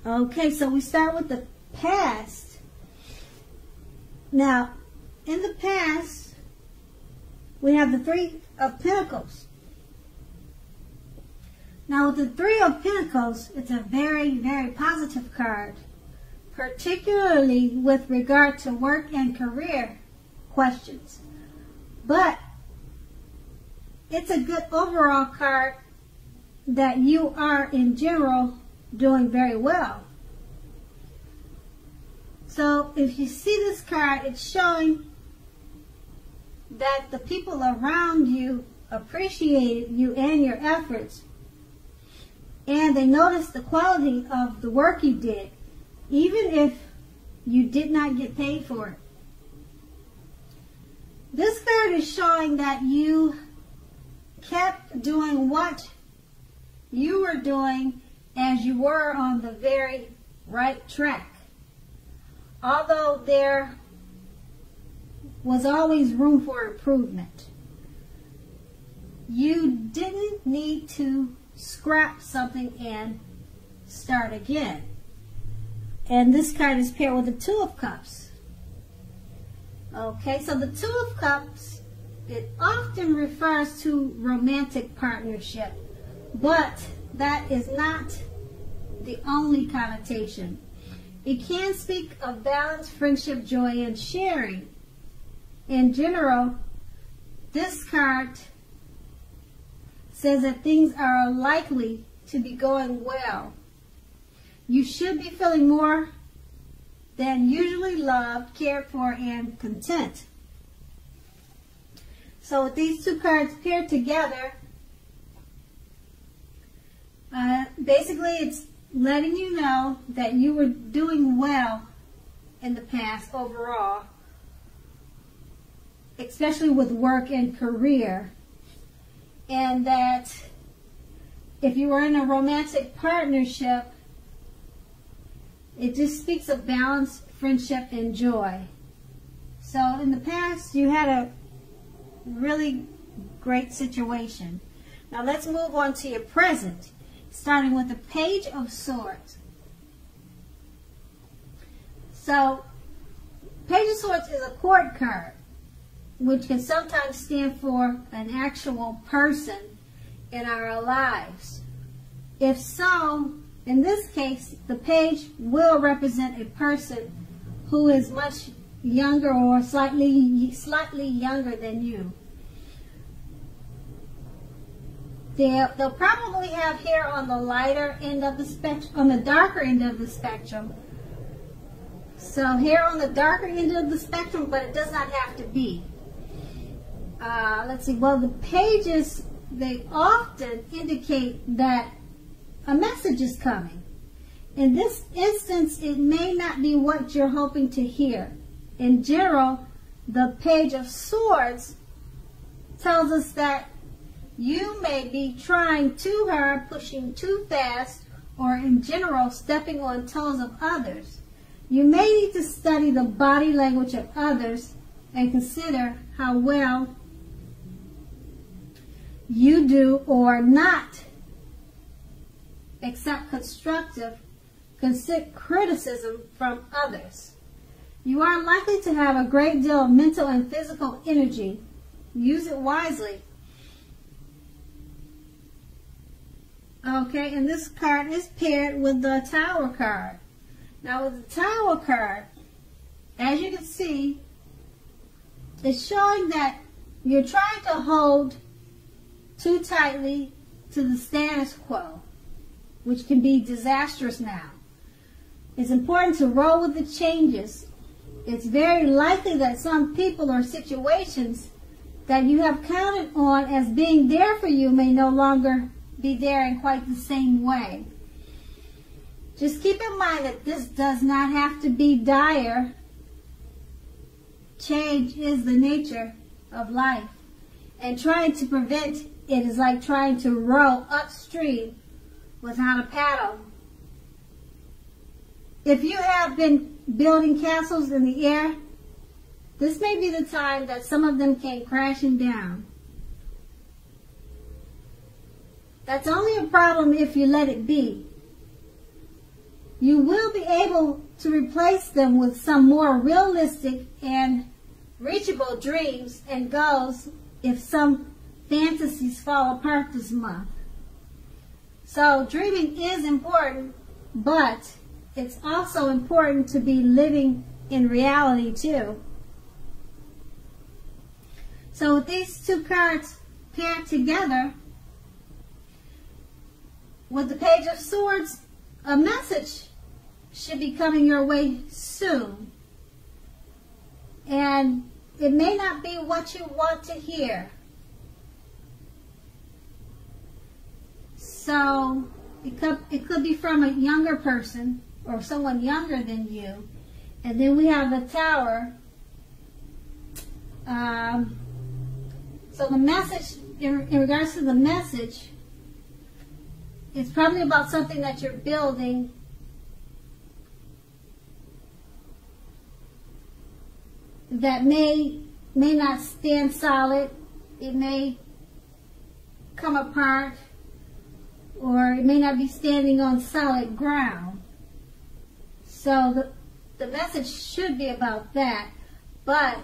Okay, so we start with the past. Now, in the past, we have the Three of Pentacles. Now, with the Three of Pentacles, it's a very, very positive card, particularly with regard to work and career questions. But it's a good overall card that you are, in general, doing very well. So if you see this card, it's showing that the people around you appreciated you and your efforts, and they noticed the quality of the work you did, even if you did not get paid for it. This card is showing that you kept doing what you were doing as you were on the very right track. Although there was always room for improvement, you didn't need to scrap something and start again. And this card is paired with the Two of Cups. Okay, so the Two of Cups, it often refers to romantic partnership, but that is not the only connotation. It can speak of balance, friendship, joy, and sharing. In general, this card says that things are likely to be going well. You should be feeling more than usually loved, cared for, and content. So with these two cards paired together, basically it's letting you know that you were doing well in the past overall, especially with work and career, and that if you were in a romantic partnership, it just speaks of balance, friendship, and joy. So in the past, you had a really great situation. Now let's move on to your present, starting with the Page of Swords. So, Page of Swords is a court card, which can sometimes stand for an actual person in our lives. If so, in this case, the page will represent a person who is much younger or slightly younger than you. They'll probably have hair on the lighter end of the spectrum, on the darker end of the spectrum. So hair on the darker end of the spectrum, but it does not have to be. Let's see. Well, the pages, they often indicate that a message is coming. In this instance, it may not be what you're hoping to hear. In general, the Page of Swords tells us that you may be trying too hard, pushing too fast, or in general, stepping on toes of others. You may need to study the body language of others and consider how well you do or not accept constructive criticism from others. You are likely to have a great deal of mental and physical energy. Use it wisely. Okay, and this card is paired with the Tower card. Now with the Tower card, as you can see, it's showing that you're trying to hold too tightly to the status quo, which can be disastrous now. It's important to roll with the changes. It's very likely that some people or situations that you have counted on as being there for you may no longer be there in quite the same way. Just keep in mind that this does not have to be dire. Change is the nature of life, and trying to prevent it is like trying to row upstream without a paddle. If you have been building castles in the air, this may be the time that some of them came crashing down. That's only a problem if you let it be. you will be able to replace them with some more realistic and reachable dreams and goals if some fantasies fall apart this month. So dreaming is important, but it's also important to be living in reality too. So with these two cards paired together, with the Page of Swords, a message should be coming your way soon. And it may not be what you want to hear. So it could be from a younger person or someone younger than you. And then we have the Tower. So the message, in regards to the message, it's probably about something that you're building that may not stand solid. It may come apart, or it may not be standing on solid ground. So the message should be about that. But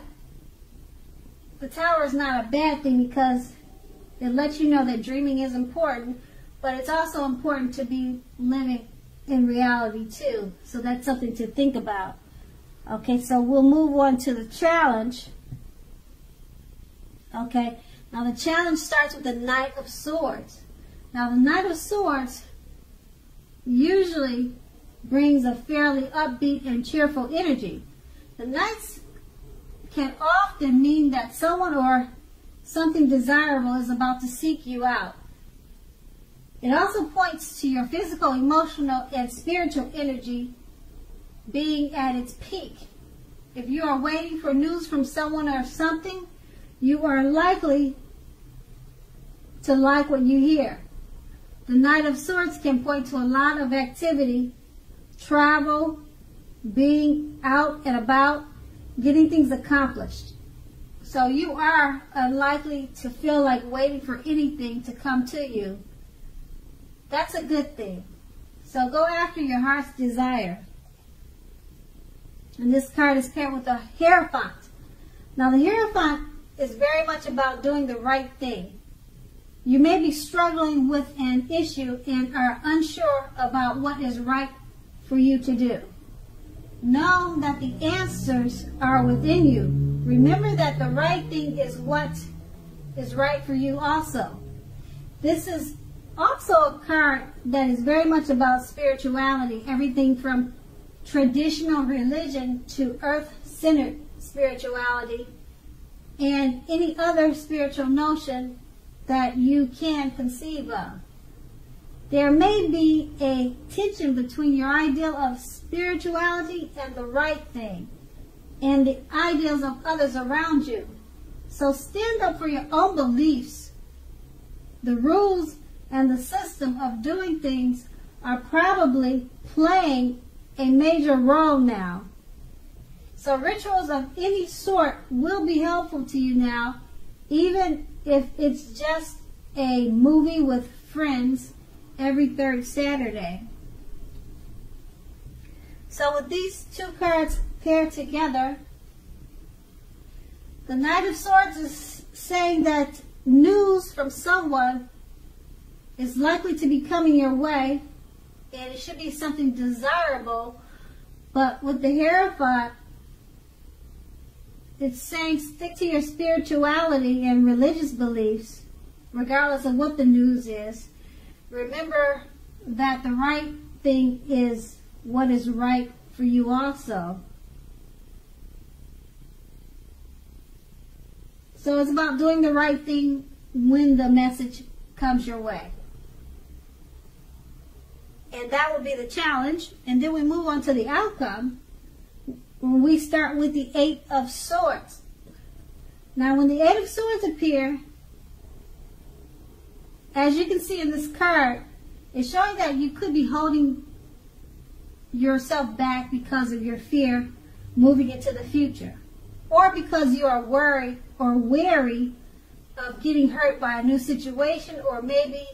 the Tower is not a bad thing because it lets you know that dreaming is important, but it's also important to be living in reality too. So that's something to think about. Okay, so we'll move on to the challenge. Okay, now the challenge starts with the Knight of Swords. Now the Knight of Swords usually brings a fairly upbeat and cheerful energy. The Knights can often mean that someone or something desirable is about to seek you out. It also points to your physical, emotional, and spiritual energy being at its peak. If you are waiting for news from someone or something, you are likely to like what you hear. The Knight of Swords can point to a lot of activity, travel, being out and about, getting things accomplished. So you are unlikely to feel like waiting for anything to come to you. That's a good thing. So go after your heart's desire. And this card is paired with the Hierophant. Now the Hierophant is very much about doing the right thing. You may be struggling with an issue and are unsure about what is right for you to do. Know that the answers are within you. Remember that the right thing is what is right for you also. This is also a card that is very much about spirituality, everything from traditional religion to earth-centered spirituality and any other spiritual notion that you can conceive of. There may be a tension between your ideal of spirituality and the right thing and the ideals of others around you. So stand up for your own beliefs. The rules and the system of doing things are probably playing a major role now. So rituals of any sort will be helpful to you now, even if it's just a movie with friends every third Saturday. So with these two cards paired together, the Knight of Swords is saying that news from someone is likely to be coming your way, and it should be something desirable. But with the Hierophant, it's saying stick to your spirituality and religious beliefs, regardless of what the news is. Remember that the right thing is what is right for you also. So it's about doing the right thing when the message comes your way. And that will be the challenge. And then we move on to the outcome. We start with the Eight of Swords. Now when the Eight of Swords appear, as you can see in this card, it's showing that you could be holding yourself back because of your fear moving into the future, or because you are worried or wary of getting hurt by a new situation, or maybe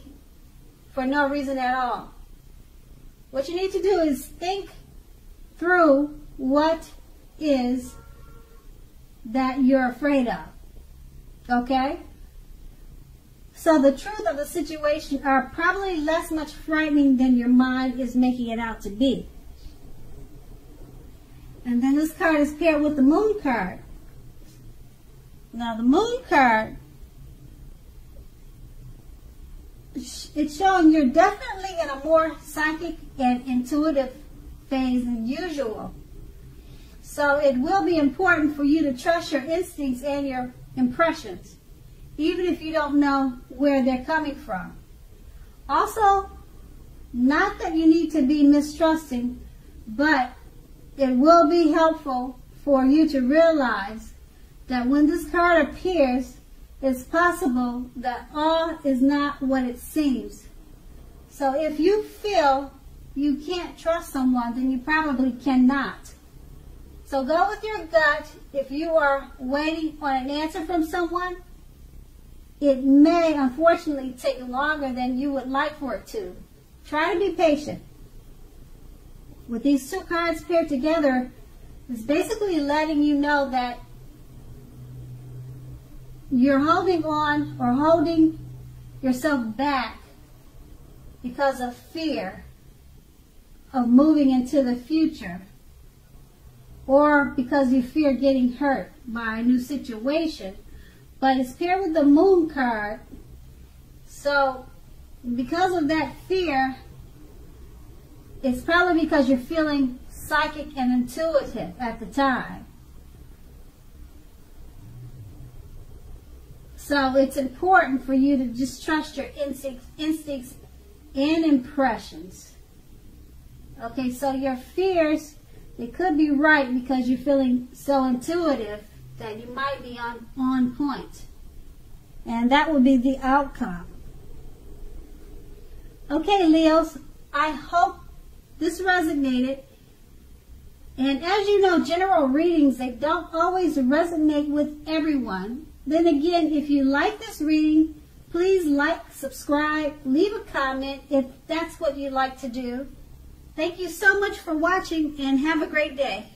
for no reason at all. What you need to do is think through what is that you're afraid of. Okay? So the truth of the situation are probably less much frightening than your mind is making it out to be. And then this card is paired with the Moon card. Now the Moon card, it's showing you're definitely in a more psychic and intuitive phase than usual. So it will be important for you to trust your instincts and your impressions, even if you don't know where they're coming from. Also, not that you need to be mistrusting, but it will be helpful for you to realize that when this card appears, it's possible that all is not what it seems. So if you feel you can't trust someone, then you probably cannot. So go with your gut. If you are waiting on an answer from someone, it may unfortunately take longer than you would like for it to. Try to be patient. With these two cards paired together, it's basically letting you know that you're holding on or holding yourself back because of fear of moving into the future, or because you fear getting hurt by a new situation. But it's paired with the Moon card, so because of that fear, it's probably because you're feeling psychic and intuitive at the time. So it's important for you to just trust your instincts and impressions. Okay, so your fears, they could be right because you're feeling so intuitive that you might be on point. And that would be the outcome. Okay, Leos, I hope this resonated. And as you know, general readings, they don't always resonate with everyone. Then again, if you like this reading, please like, subscribe, leave a comment if that's what you'd like to do. Thank you so much for watching, and have a great day.